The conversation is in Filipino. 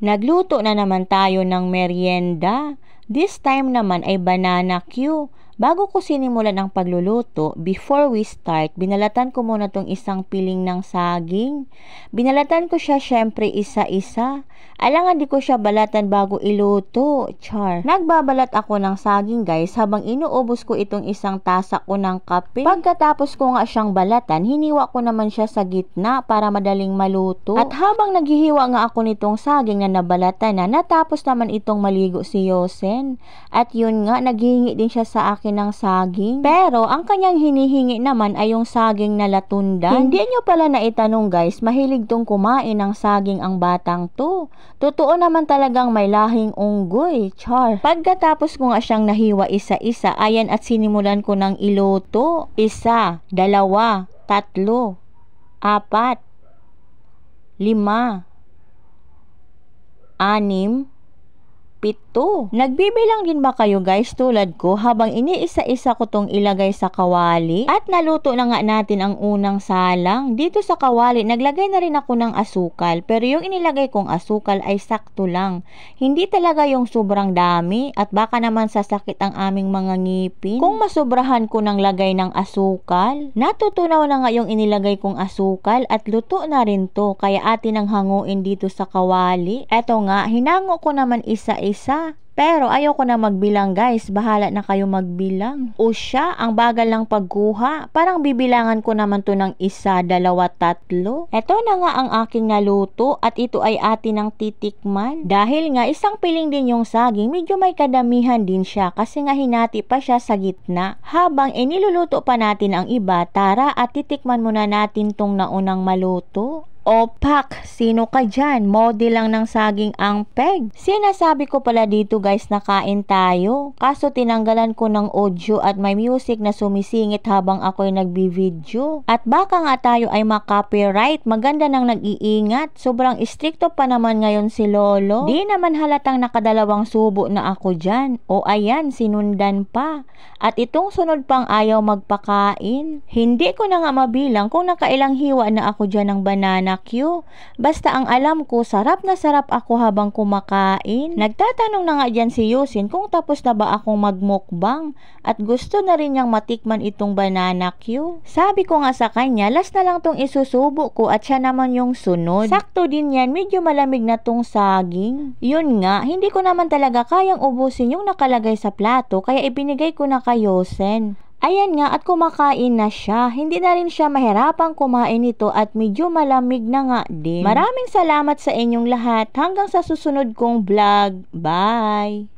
Nagluto na naman tayo ng merienda. This time naman ay banana Q. Bago ko sinimulan ang pagluluto, before we start, binalatan ko muna tong isang piling ng saging. Binalatan ko siya syempre isa-isa. Alangan di ko siya balatan bago iluto. Char. Nagbabalat ako ng saging guys habang inuubos ko itong isang tasa ko ng kape. Pagkatapos ko nga siyang balatan, hiniwa ko naman siya sa gitna para madaling maluto. At habang naghihiwa nga ako nitong saging na nabalatan na, natapos naman itong maligo si Yosen. At yun nga, naghihingi din siya sa akin ng saging. Pero ang kanyang hinihingi naman ay yung saging na latundan. Hindi nyo pala naitanong guys, mahilig tong kumain ng saging ang batang to. Totoo naman talagang may lahing unggoy. Char. Pagkatapos ko nga siyang nahiwa isa-isa, ayan at sinimulan ko ng iluto. 1, 2, 3, 4, 5, 6, 7. Nagbibilang din ba kayo guys tulad ko habang iniisa-isa ko tong ilagay sa kawali? At naluto na nga natin ang unang salang. Dito sa kawali, naglagay na rin ako ng asukal. Pero yung inilagay kong asukal ay sakto lang. Hindi talaga yung sobrang dami at baka naman sasakit ang aming mga ngipin. Kung masobrahan ko ng lagay ng asukal, natutunaw na nga yung inilagay kong asukal at luto na rin to. Kaya atin ang hanguin dito sa kawali. Eto nga, hinango ko naman isa-isa. Pero ayoko na magbilang guys, bahala na kayo magbilang. O siya, ang bagal lang pagkuha. Parang bibilangan ko naman to ng 1, 2, 3. Ito na nga ang aking naluto at ito ay atin ang titikman. Dahil nga isang piling din yung saging, medyo may kadamihan din siya kasi nga hinati pa siya sa gitna. Habang iniluluto pa natin ang iba, tara at titikman muna natin tong naunang maluto. Opak, sino ka dyan? Model lang ng saging ang peg. Sinasabi ko pala dito guys na kain tayo. Kaso tinanggalan ko ng audio at may music na sumisingit habang ako'y nagbi-video. At baka nga tayo ay makopyright. Maganda nang nag-iingat. Sobrang stricto pa naman ngayon si Lolo. Di naman halatang nakadalawang subo na ako dyan. O ayan, sinundan pa. At itong sunod pang ayaw magpakain. Hindi ko na nga mabilang kung nakailang hiwa na ako dyan ng banana Q. Basta ang alam ko, sarap na sarap ako habang kumakain. Nagtatanong na nga dyan si Yosen kung tapos na ba akong magmukbang at gusto na rin niyang matikman itong banana Q. Sabi ko nga sa kanya, last na lang tong isusubo ko at siya naman yung sunod. Sakto din yan, medyo malamig na tong saging. Yun nga, hindi ko naman talaga kayang ubusin yung nakalagay sa plato kaya ibinigay ko na kay Yosen. Ayan nga at kumakain na siya. Hindi na rin siya mahirapang kumain ito at medyo malamig na nga din. Maraming salamat sa inyong lahat. Hanggang sa susunod kong vlog. Bye!